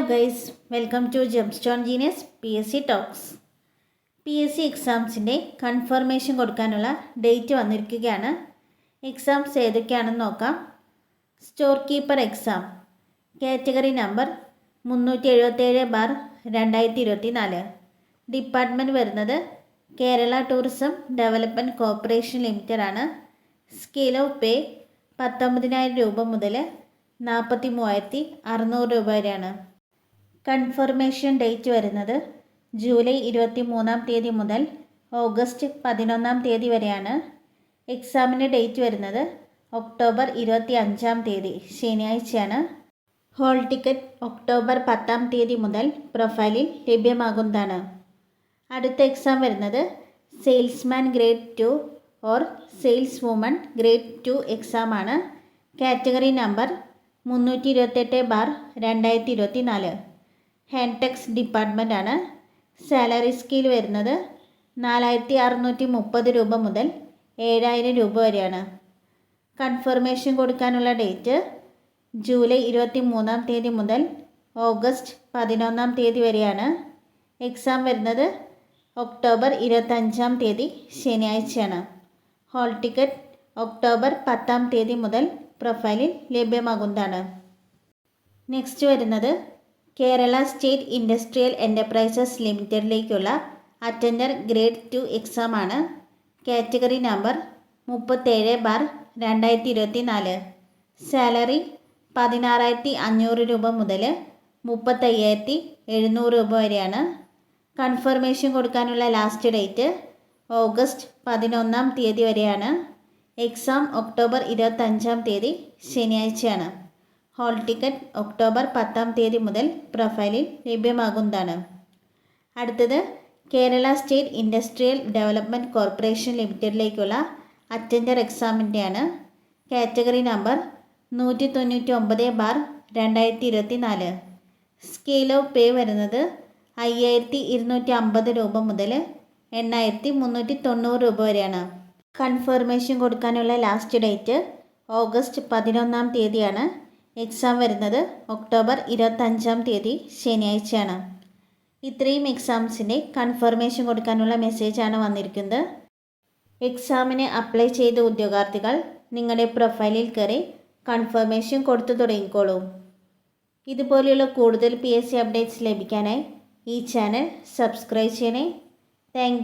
Guys, welcome to gemstone genius PSC talks. PSC എക്സാംസിൻ്റെ confirmation കൊടുക്കാനുള്ള date വന്നിരിക്കുകയാണ്. Exams ഏതൊക്കെയാണെന്ന് നോക്കാം. Store keeper exam category number 377/2024. Department വരുന്നത് Kerala tourism development corporation limited ആണ്. സ്കെയിൽ ഓഫ് പേ 19,000 രൂപ മുതൽ 43,600 രൂപ വരെയാണ്. കൺഫർമേഷൻ ഡേറ്റ് വരുന്നത് ജൂലൈ 23 മുതൽ ഓഗസ്റ്റ് 11 വരെയാണ്. എക്സാമിൻ്റെ ഡേറ്റ് വരുന്നത് ഒക്ടോബർ 25 ശനിയാഴ്ചയാണ്. ഹോൾ ടിക്കറ്റ് ഒക്ടോബർ 10 മുതൽ പ്രൊഫൈലിൽ ലഭ്യമാകുന്നതാണ്. അടുത്ത എക്സാം വരുന്നത് salesman grade 2 or sales woman grade 2 exam ആണ്. Category number 328/2024. Hand tex department ആണ്. സാലറി സ്കെയിൽ വരുന്നത് 4,630 രൂപ മുതൽ 7,000 രൂപ വരെയാണ്. കൺഫർമേഷൻ കൊടുക്കാനുള്ള ഡേറ്റ് ജൂലൈ 23 മുതൽ ഓഗസ്റ്റ് 11 വരെയാണ്. എക്സാം വരുന്നത് ഒക്ടോബർ 25 ശനിയാഴ്ചയാണ്. ഹോൾ ടിക്കറ്റ് ഒക്ടോബർ 10 മുതൽ പ്രൊഫൈലിൽ ലഭ്യമാകുന്നതാണ്. നെക്സ്റ്റ് വരുന്നത് കേരള സ്റ്റേറ്റ് ഇൻഡസ്ട്രിയൽ എൻ്റർപ്രൈസസ് ലിമിറ്റഡിലേക്കുള്ള അറ്റൻഡർ ഗ്രേഡ് 2 എക്സാം ആണ്. Category number 37/2024. സാലറി 16,500 രൂപ മുതൽ 35,700 രൂപ വരെയാണ്. കൺഫർമേഷൻ കൊടുക്കാനുള്ള ലാസ്റ്റ് ഡേറ്റ് ഓഗസ്റ്റ് 11 വരെയാണ്. എക്സാം ഒക്ടോബർ 25 ശനിയാഴ്ചയാണ്. ഹോൾ ടിക്കറ്റ് ഒക്ടോബർ 10 മുതൽ പ്രൊഫൈലിൽ ലഭ്യമാകുന്നതാണ്. അടുത്തത് Kerala state industrial development corporation ലിമിറ്റഡിലേക്കുള്ള അറ്റൻഡർ എക്സാമിൻ്റെയാണ്. Category number 199/2024. Scale of pay വരുന്നത് 5,250 രൂപ മുതൽ 8,390 രൂപ വരെയാണ്. കൺഫർമേഷൻ കൊടുക്കാനുള്ള ലാസ്റ്റ് ഡേറ്റ് ഓഗസ്റ്റ് 11 എക്സാം വരുന്നത് ഒക്ടോബർ 25 ശനിയാഴ്ചയാണ്. ഇത്രയും എക്സാംസിൻ്റെ കൺഫർമേഷൻ കൊടുക്കാനുള്ള മെസ്സേജാണ് വന്നിരിക്കുന്നത്. എക്സാമിന് അപ്ലൈ ചെയ്ത ഉദ്യോഗാർത്ഥികൾ നിങ്ങളുടെ പ്രൊഫൈലിൽ കയറി കൺഫർമേഷൻ കൊടുത്തു തുടങ്ങിക്കോളൂ. ഇതുപോലെയുള്ള കൂടുതൽ PSC അപ്ഡേറ്റ്സ് ലഭിക്കാനായി ഈ ചാനൽ സബ്സ്ക്രൈബ് ചെയ്യണേ. താങ്ക്